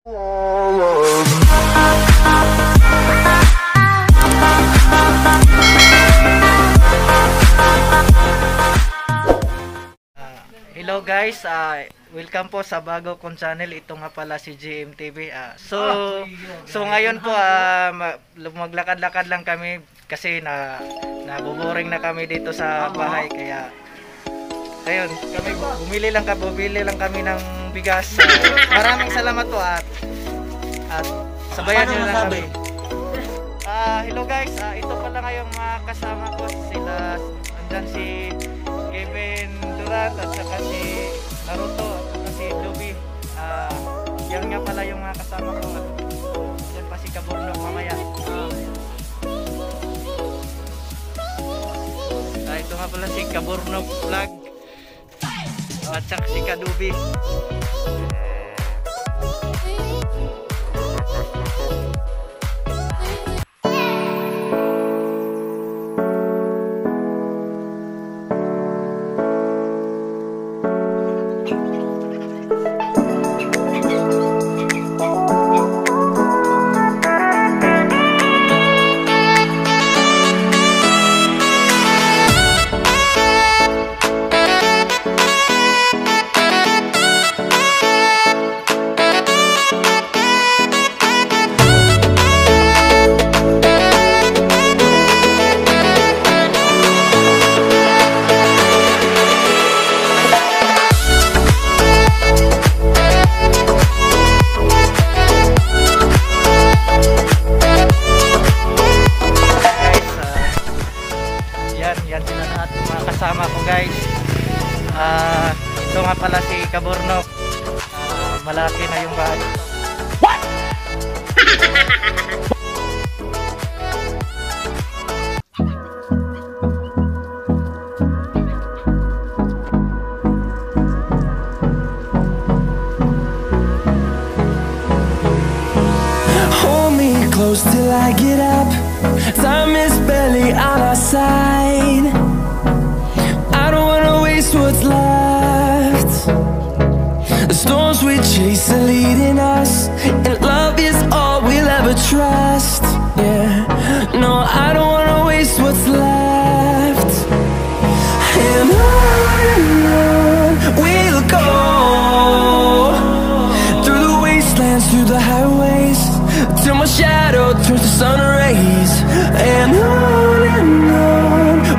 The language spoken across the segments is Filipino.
Hello guys, welcome po sa bago kong channel. Ito nga pala si GMTV. So ngayon po maglakad-lakad lang kami kasi naboboring na kami dito sa bahay, kaya ayun, bumili lang kami ng bigas. Maraming salamat po at sabayan niyo lang kami. Hello guys, ito pala ngayong mga kasama ko, sila andyan si Kevin Durant at saka si Naruto at saka si Luby. Yan nga pala yung mga kasama ko. Yan pa si Kabornok mamaya. Ito nga pala si Kabornok Vlog at saka si Kadubi. Yan sila lahat mga kasama ko guys. Ito nga pala si Kabornok. Malaki na yung bahay. What? Hold me close till I get up. Time is barely on our side. I don't wanna waste what's left. The storms we chase are leading us, and love is all we'll ever trust. Yeah, no, I don't wanna waste what's left. And on we'll go, through the wastelands, through the highways, till my shadow turns to sun rays. And on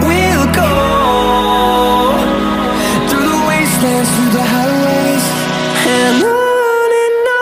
we'll go, through the wastelands, through the highways, and on we'll go.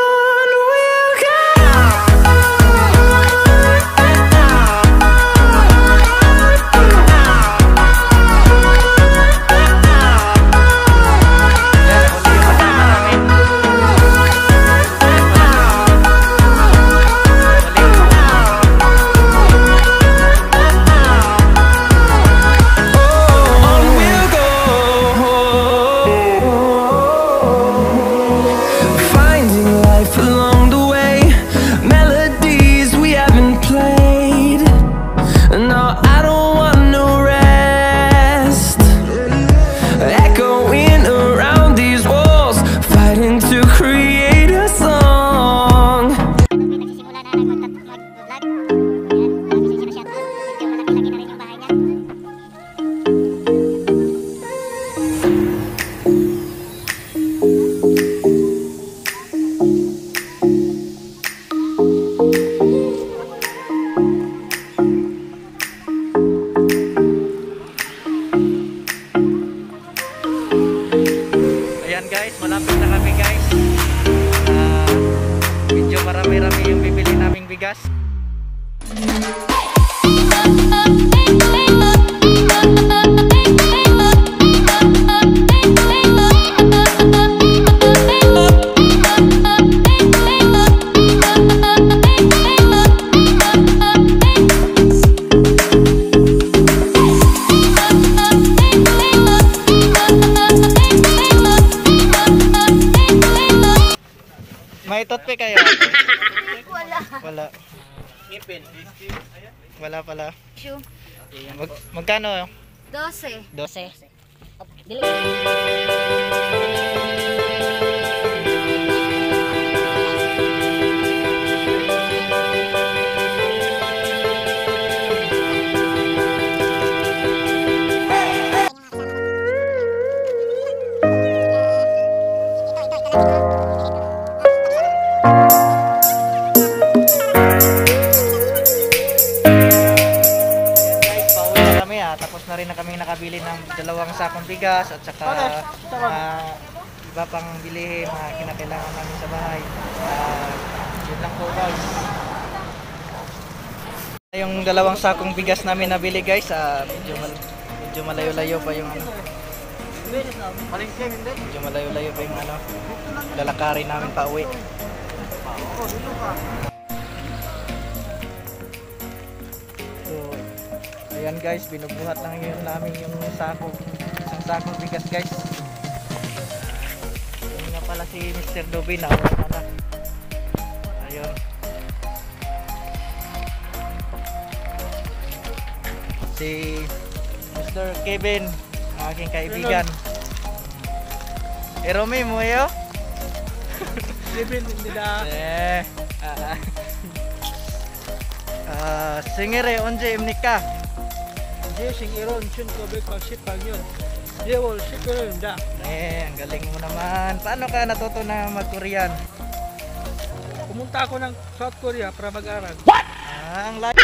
Ayan guys, malapit na kami guys. Medyo marami-rami yung bibili naming bigas. May toothpick kayo? Wala. Wala pala. Magkano? 12. 12. Dili. kami nakabili ng 2 sakong bigas at saka iba pang bilihin, mga kinakailangan namin sa bahay. Yun lang po guys. Yung 2 sakong bigas namin nabili guys, medyo malayo-layo pa yung ano. Medyo malayo-layo pa yung ano, lalakarin namin pa uwi. So, ayan guys, binubuhat lang yun namin yung isang sakong bigas guys. Yun nga pala si Mr. Dubin na wala na. Ayun. Si Mr. Kevin, ang aking kaibigan. Romy mo yo? Kevin nila. Singere onje imnika. Dia singiron chun ko be kasi pagyon. Dia wol sikuron da. Ang galing mo naman. Paano ka natuto na mag-Korean? Pumunta ako ng South Korea para mag-aral. Ang layo.